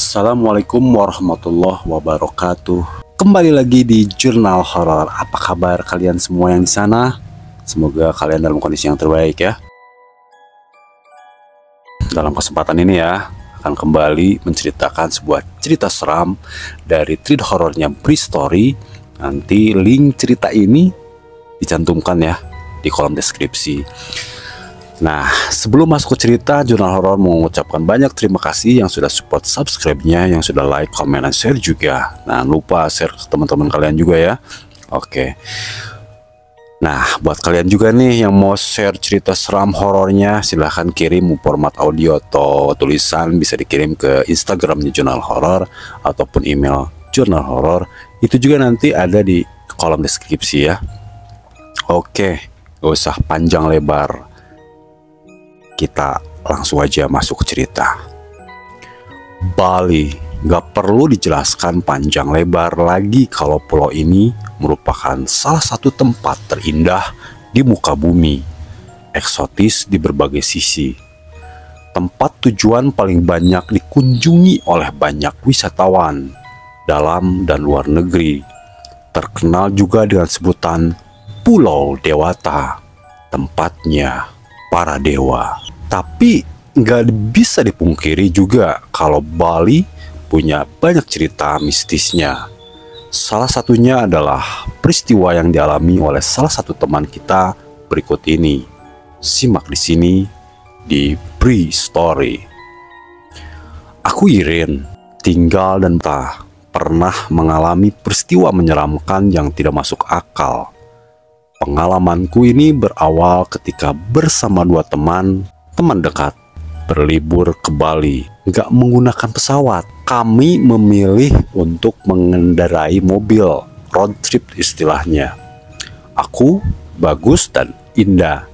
Assalamualaikum warahmatullahi wabarakatuh. Kembali lagi di Jurnal Horor. Apa kabar kalian semua yang di sana? Semoga kalian dalam kondisi yang terbaik ya. Dalam kesempatan ini ya, akan kembali menceritakan sebuah cerita seram dari thread horornya Bristory. Nanti link cerita ini dicantumkan ya di kolom deskripsi. Nah, sebelum masuk ke cerita, Jurnal Horor mengucapkan banyak terima kasih yang sudah support subscribe-nya, yang sudah like, comment, dan share juga. Nah, lupa share ke teman-teman kalian juga ya. Oke. Nah, buat kalian juga nih yang mau share cerita seram horornya, silahkan kirim format audio atau tulisan, bisa dikirim ke Instagramnya Jurnal Horor ataupun email Jurnal Horor. Itu juga nanti ada di kolom deskripsi ya. Oke, gak usah panjang lebar. Kita langsung aja masuk ke cerita. Bali, gak perlu dijelaskan panjang lebar lagi kalau pulau ini merupakan salah satu tempat terindah di muka bumi, eksotis di berbagai sisi. Tempat tujuan paling banyak dikunjungi oleh banyak wisatawan dalam dan luar negeri. Terkenal juga dengan sebutan Pulau Dewata, tempatnya para dewa. Tapi nggak bisa dipungkiri juga kalau Bali punya banyak cerita mistisnya. Salah satunya adalah peristiwa yang dialami oleh salah satu teman kita berikut ini. Simak di sini di Bristory. Aku Irin, tinggal dan tak pernah mengalami peristiwa menyeramkan yang tidak masuk akal. Pengalamanku ini berawal ketika bersama dua teman dekat berlibur ke Bali. Nggak menggunakan pesawat. Kami memilih untuk mengendarai mobil, road trip istilahnya. Aku, Bagus, dan Indah.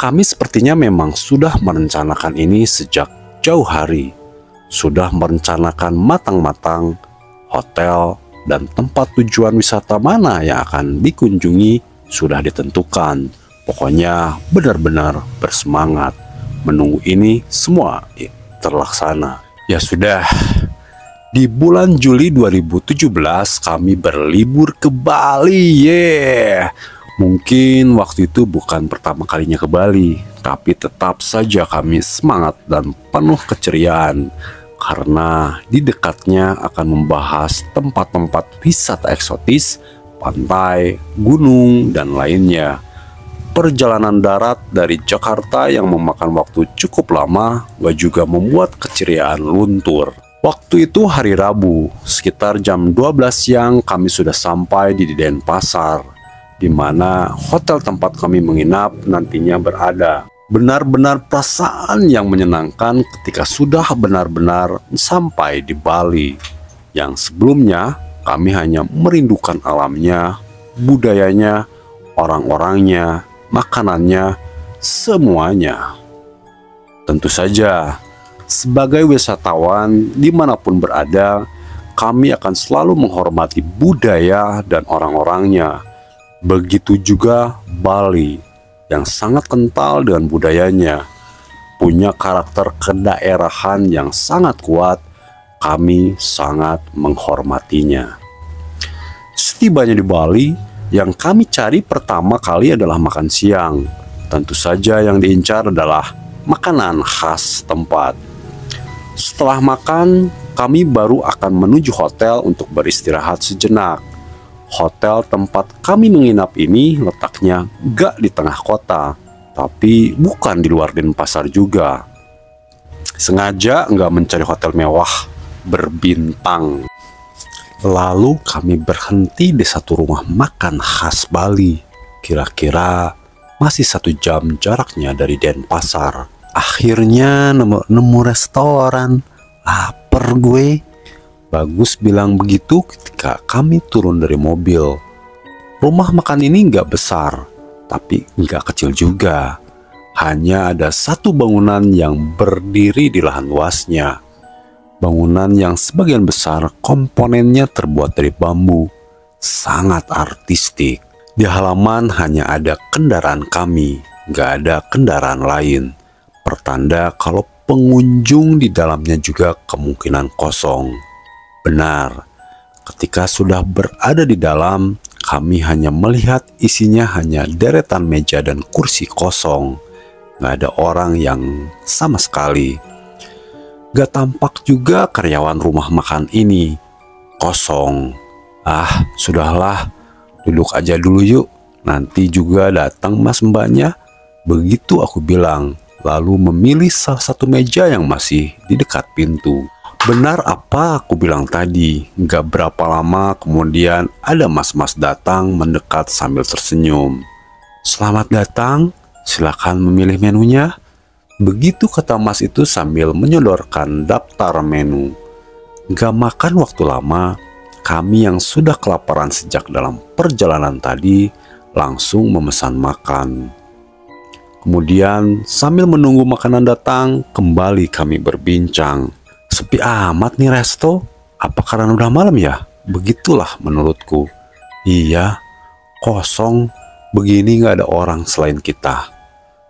Kami sepertinya memang sudah merencanakan ini sejak jauh hari. Sudah merencanakan matang-matang hotel dan tempat tujuan wisata mana yang akan dikunjungi sudah ditentukan. Pokoknya benar-benar bersemangat menunggu ini semua terlaksana. Ya sudah, di bulan Juli 2017 kami berlibur ke Bali. Mungkin waktu itu bukan pertama kalinya ke Bali, tapi tetap saja kami semangat dan penuh keceriaan karena di dekatnya akan membahas tempat-tempat wisata eksotis, pantai, gunung, dan lainnya. Perjalanan darat dari Jakarta yang memakan waktu cukup lama juga membuat keceriaan luntur. Waktu itu hari Rabu, sekitar jam 12 siang kami sudah sampai di Denpasar, di mana hotel tempat kami menginap nantinya berada. Benar-benar perasaan yang menyenangkan ketika sudah benar-benar sampai di Bali, yang sebelumnya kami hanya merindukan alamnya, budayanya, orang-orangnya, makanannya, semuanya. Tentu saja, sebagai wisatawan dimanapun berada, kami akan selalu menghormati budaya dan orang-orangnya. Begitu juga Bali, yang sangat kental dengan budayanya, punya karakter kedaerahan yang sangat kuat. Kami sangat menghormatinya. Setibanya di Bali, yang kami cari pertama kali adalah makan siang. Tentu saja yang diincar adalah makanan khas tempat. Setelah makan, kami baru akan menuju hotel untuk beristirahat sejenak. Hotel tempat kami menginap ini letaknya gak di tengah kota, tapi bukan di luar Denpasar juga. Sengaja nggak mencari hotel mewah berbintang. Lalu kami berhenti di satu rumah makan khas Bali. Kira-kira masih 1 jam jaraknya dari Denpasar. Akhirnya nemu restoran. Laper gue. Bagus bilang begitu ketika kami turun dari mobil. Rumah makan ini nggak besar, tapi nggak kecil juga. Hanya ada satu bangunan yang berdiri di lahan luasnya. Bangunan yang sebagian besar komponennya terbuat dari bambu, sangat artistik. Di halaman hanya ada kendaraan kami, gak ada kendaraan lain. Pertanda kalau pengunjung di dalamnya juga kemungkinan kosong. Benar, ketika sudah berada di dalam, kami hanya melihat isinya hanya deretan meja dan kursi kosong. Gak ada orang yang sama sekali. Gak tampak juga karyawan rumah makan ini. Kosong. Ah, sudahlah, duduk aja dulu yuk. Nanti juga datang mas mbaknya. Begitu aku bilang, lalu memilih salah satu meja yang masih di dekat pintu. Benar apa aku bilang tadi, gak berapa lama kemudian ada mas-mas datang mendekat sambil tersenyum. Selamat datang, silakan memilih menunya. Begitu kata mas itu sambil menyodorkan daftar menu. Gak makan waktu lama, kami yang sudah kelaparan sejak dalam perjalanan tadi langsung memesan makan. Kemudian sambil menunggu makanan datang, kembali kami berbincang. Sepi amat nih resto, apa karena udah malam ya? Begitulah menurutku. Iya, kosong, begini gak ada orang selain kita.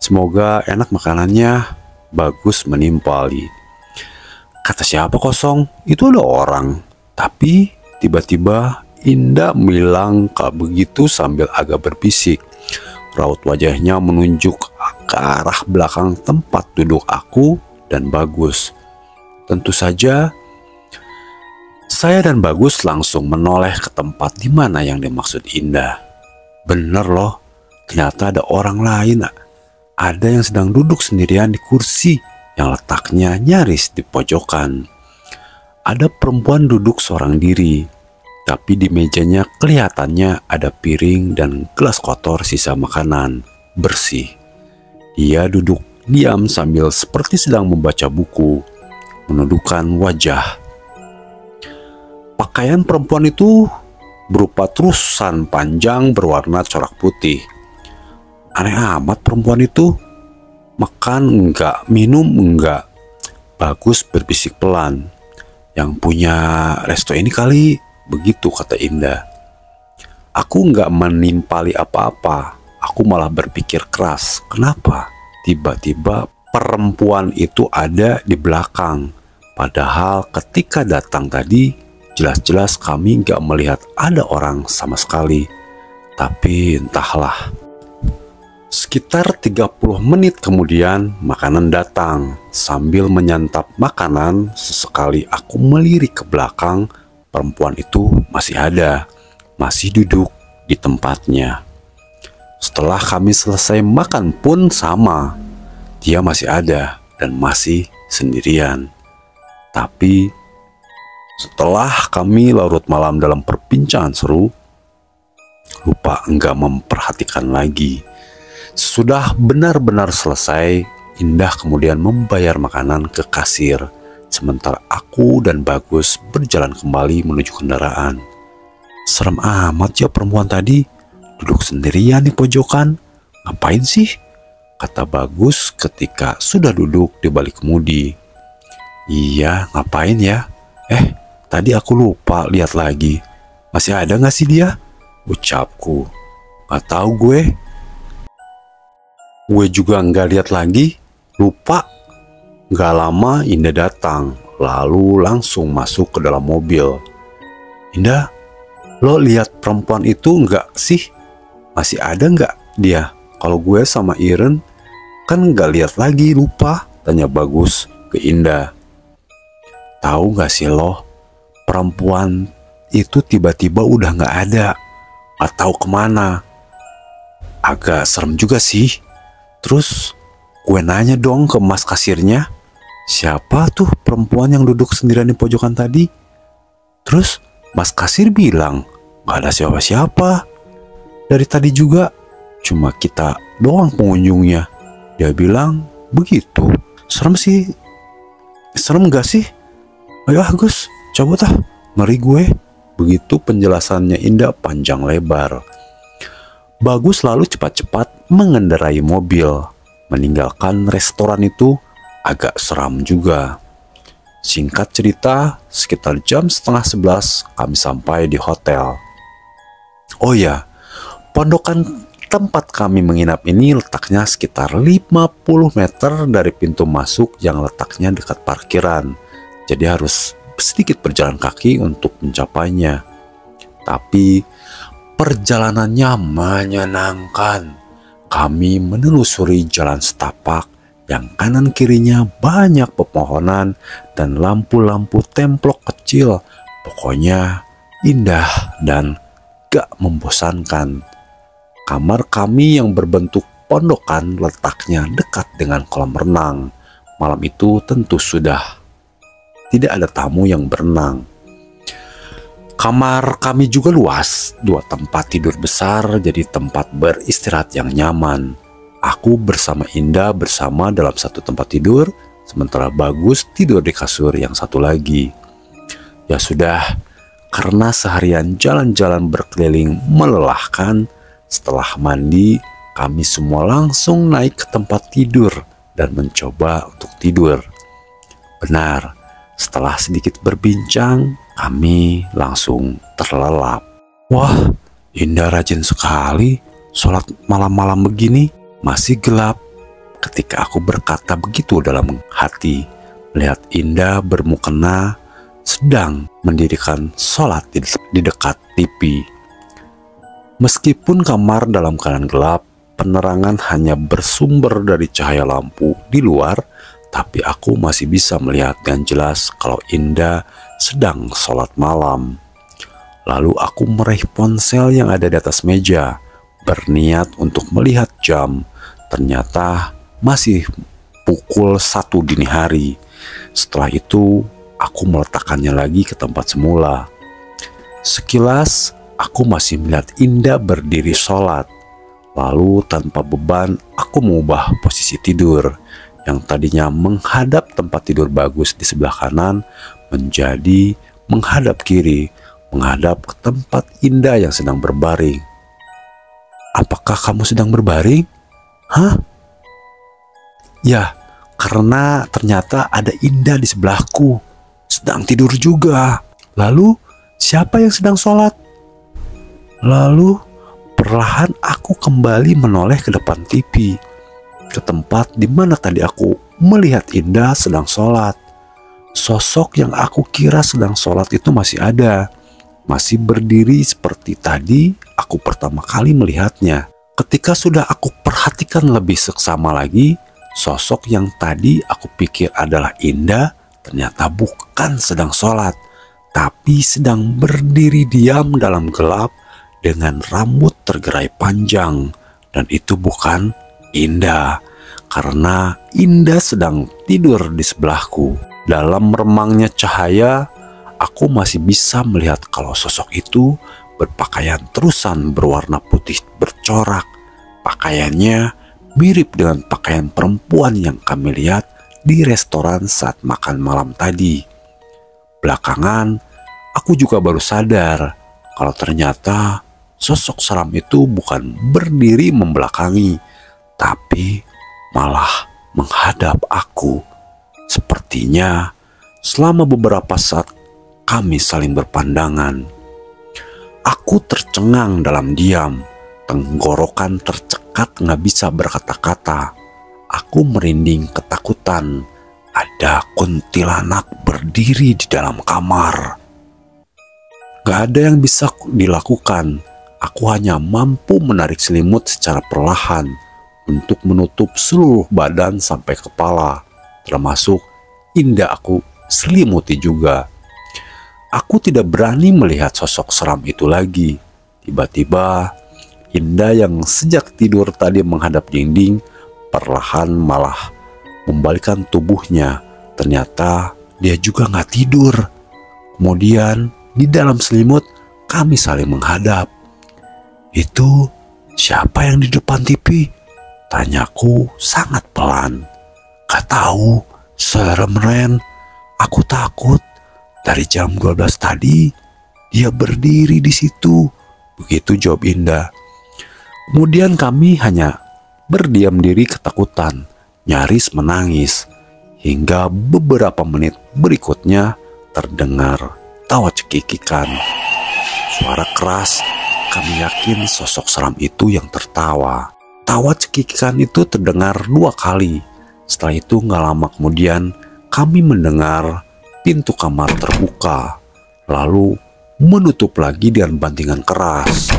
Semoga enak makanannya, bagus menimpali. Kata siapa kosong? Itu ada orang. Tapi tiba-tiba Indah bilang begitu sambil agak berbisik. Raut wajahnya menunjuk ke arah belakang tempat duduk aku dan Bagus. Tentu saja, saya dan Bagus langsung menoleh ke tempat di mana yang dimaksud Indah. Bener loh, ternyata ada orang lain. Ada yang sedang duduk sendirian di kursi yang letaknya nyaris di pojokan. Ada perempuan duduk seorang diri, tapi di mejanya kelihatannya ada piring dan gelas kotor sisa makanan bersih. Dia duduk diam sambil seperti sedang membaca buku, menundukkan wajah. Pakaian perempuan itu berupa terusan panjang berwarna corak putih. Aneh amat perempuan itu. Makan enggak, minum enggak. Bagus berbisik pelan. Yang punya resto ini kali, begitu kata Indah. Aku enggak menimpali apa-apa. Aku malah berpikir keras. Kenapa? Tiba-tiba perempuan itu ada di belakang. Padahal ketika datang tadi, jelas-jelas kami nggak melihat ada orang sama sekali. Tapi entahlah. Sekitar 30 menit kemudian makanan datang. Sambil menyantap makanan, sesekali aku melirik ke belakang. Perempuan itu masih ada, masih duduk di tempatnya. Setelah kami selesai makan pun sama. Dia masih ada dan masih sendirian. Tapi setelah kami larut malam dalam perbincangan seru, lupa enggak memperhatikan lagi. Sesudah benar-benar selesai, Indah kemudian membayar makanan ke kasir, sementara aku dan Bagus berjalan kembali menuju kendaraan. Serem amat ya perempuan tadi, duduk sendirian di pojokan. Ngapain sih? Kata Bagus ketika sudah duduk di balik kemudi. Iya, ngapain ya? Tadi aku lupa lihat lagi. Masih ada gak sih dia? Ucapku. Gak tahu gue. Gue juga gak lihat lagi. Lupa. Gak lama Indah datang, lalu langsung masuk ke dalam mobil. Indah, lo lihat perempuan itu gak sih? Masih ada gak dia? Kalau gue sama Iren kan gak lihat lagi, lupa. Tanya Bagus ke Indah. Tahu gak sih lo, perempuan itu tiba-tiba udah gak ada, gak tahu kemana. Agak serem juga sih. Terus gue nanya dong ke mas kasirnya, siapa tuh perempuan yang duduk sendirian di pojokan tadi? Terus mas kasir bilang, gak ada siapa-siapa. Dari tadi juga cuma kita doang pengunjungnya. Dia bilang begitu. Serem sih. Serem gak sih? Ayo Gus, cabut ah, ngeri gue. Begitu penjelasannya Indah panjang lebar. Bagus lalu cepat-cepat mengendarai mobil, meninggalkan restoran itu agak seram juga. Singkat cerita, sekitar jam 10:30 kami sampai di hotel. Oh ya, pondokan Tempat kami menginap ini letaknya sekitar 50 meter dari pintu masuk yang letaknya dekat parkiran. Jadi harus sedikit berjalan kaki untuk mencapainya. Tapi perjalanannya menyenangkan. Kami menelusuri jalan setapak yang kanan kirinya banyak pepohonan dan lampu-lampu templok kecil. Pokoknya indah dan gak membosankan. Kamar kami yang berbentuk pondokan letaknya dekat dengan kolam renang. Malam itu tentu sudah tidak ada tamu yang berenang. Kamar kami juga luas, 2 tempat tidur besar jadi tempat beristirahat yang nyaman. Aku bersama Indah bersama dalam satu tempat tidur, sementara Bagus tidur di kasur yang satu lagi. Ya sudah, karena seharian jalan-jalan berkeliling melelahkan, setelah mandi kami semua langsung naik ke tempat tidur dan mencoba untuk tidur. Benar, setelah sedikit berbincang, kami langsung terlelap. Wah, Indah rajin sekali sholat malam-malam begini. Masih gelap ketika aku berkata begitu dalam hati, melihat Indah bermukena sedang mendirikan sholat di dekat TV. Meskipun kamar dalam keadaan gelap, penerangan hanya bersumber dari cahaya lampu di luar, tapi aku masih bisa melihat dengan jelas kalau Indah sedang sholat malam. Lalu aku meraih ponsel yang ada di atas meja, berniat untuk melihat jam. Ternyata masih pukul 1 dini hari. Setelah itu, aku meletakkannya lagi ke tempat semula. Sekilas, aku masih melihat Indah berdiri sholat. Lalu tanpa beban, aku mengubah posisi tidur. Yang tadinya menghadap tempat tidur Bagus di sebelah kanan, menjadi menghadap kiri, menghadap ke tempat Indah yang sedang berbaring. Apakah kamu sedang berbaring? Hah? Ya, karena ternyata ada Indah di sebelahku, sedang tidur juga. Lalu, siapa yang sedang sholat? Lalu, perlahan aku kembali menoleh ke depan TV, ke tempat di mana tadi aku melihat Indah sedang sholat. Sosok yang aku kira sedang sholat itu masih ada, masih berdiri seperti tadi aku pertama kali melihatnya. Ketika sudah aku perhatikan lebih seksama lagi, sosok yang tadi aku pikir adalah Indah ternyata bukan sedang sholat, tapi sedang berdiri diam dalam gelap dengan rambut tergerai panjang. Dan itu bukan Indah, karena Indah sedang tidur di sebelahku. Dalam remangnya cahaya, aku masih bisa melihat kalau sosok itu berpakaian terusan berwarna putih bercorak. Pakaiannya mirip dengan pakaian perempuan yang kami lihat di restoran saat makan malam tadi. Belakangan, aku juga baru sadar kalau ternyata sosok seram itu bukan berdiri membelakangi, tapi malah menghadap aku. Sepertinya selama beberapa saat kami saling berpandangan. Aku tercengang dalam diam, tenggorokan tercekat nggak bisa berkata-kata. Aku merinding ketakutan. Ada kuntilanak berdiri di dalam kamar. Gak ada yang bisa dilakukan. Aku hanya mampu menarik selimut secara perlahan untuk menutup seluruh badan sampai kepala, termasuk Indah aku selimuti juga. Aku tidak berani melihat sosok seram itu lagi. Tiba-tiba, Indah yang sejak tidur tadi menghadap dinding, perlahan malah membalikkan tubuhnya. Ternyata dia juga nggak tidur. Kemudian, di dalam selimut, kami saling menghadap. Itu siapa yang di depan TV? Tanyaku sangat pelan. Gak tahu, serem Ren. Aku takut. Dari jam 12 tadi, dia berdiri di situ. Begitu jawab Indah. Kemudian kami hanya berdiam diri ketakutan, nyaris menangis. Hingga beberapa menit berikutnya terdengar tawa cekikikan. Suara keras kami yakin sosok seram itu yang tertawa. Tawa cekikikan itu terdengar 2 kali. Setelah itu gak lama kemudian kami mendengar pintu kamar terbuka, lalu menutup lagi dengan bantingan keras.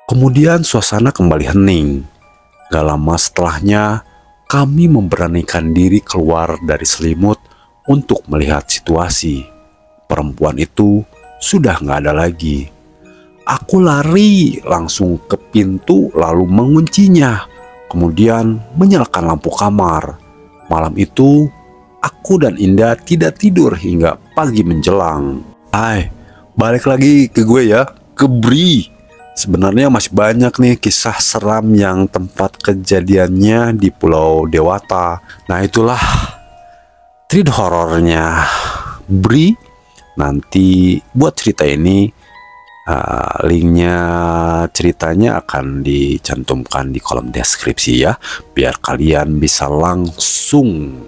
Kemudian suasana kembali hening. Gak lama setelahnya kami memberanikan diri keluar dari selimut untuk melihat situasi. Perempuan itu sudah gak ada lagi. Aku lari langsung ke pintu lalu menguncinya. Kemudian menyalakan lampu kamar. Malam itu aku dan Indah tidak tidur hingga pagi menjelang. Balik lagi ke gue ya, ke Bri. Sebenarnya masih banyak nih kisah seram yang tempat kejadiannya di Pulau Dewata. Nah itulah treat horornya Bri. Nanti buat cerita ini linknya ceritanya akan dicantumkan di kolom deskripsi ya, biar kalian bisa langsung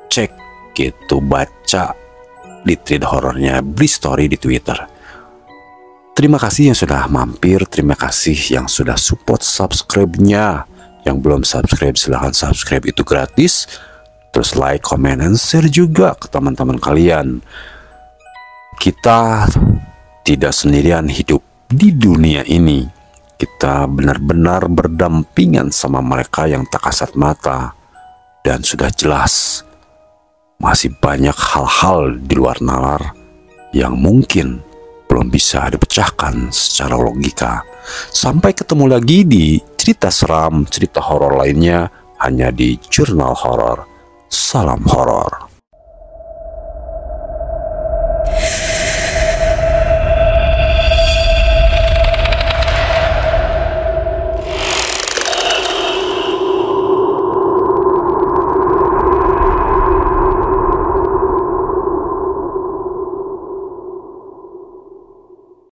cek gitu, baca di thread horornya Bri Story di Twitter. Terima kasih yang sudah mampir, terima kasih yang sudah support subscribe-nya. Yang belum subscribe silahkan subscribe, itu gratis. Terus like, comment, and share juga ke teman-teman kalian. Kita tidak sendirian hidup di dunia ini. Kita benar-benar berdampingan sama mereka yang tak kasat mata. Dan sudah jelas, masih banyak hal-hal di luar nalar yang mungkin belum bisa dipecahkan secara logika. Sampai ketemu lagi di cerita seram, cerita horor lainnya hanya di Jurnal Horor. Salam horor.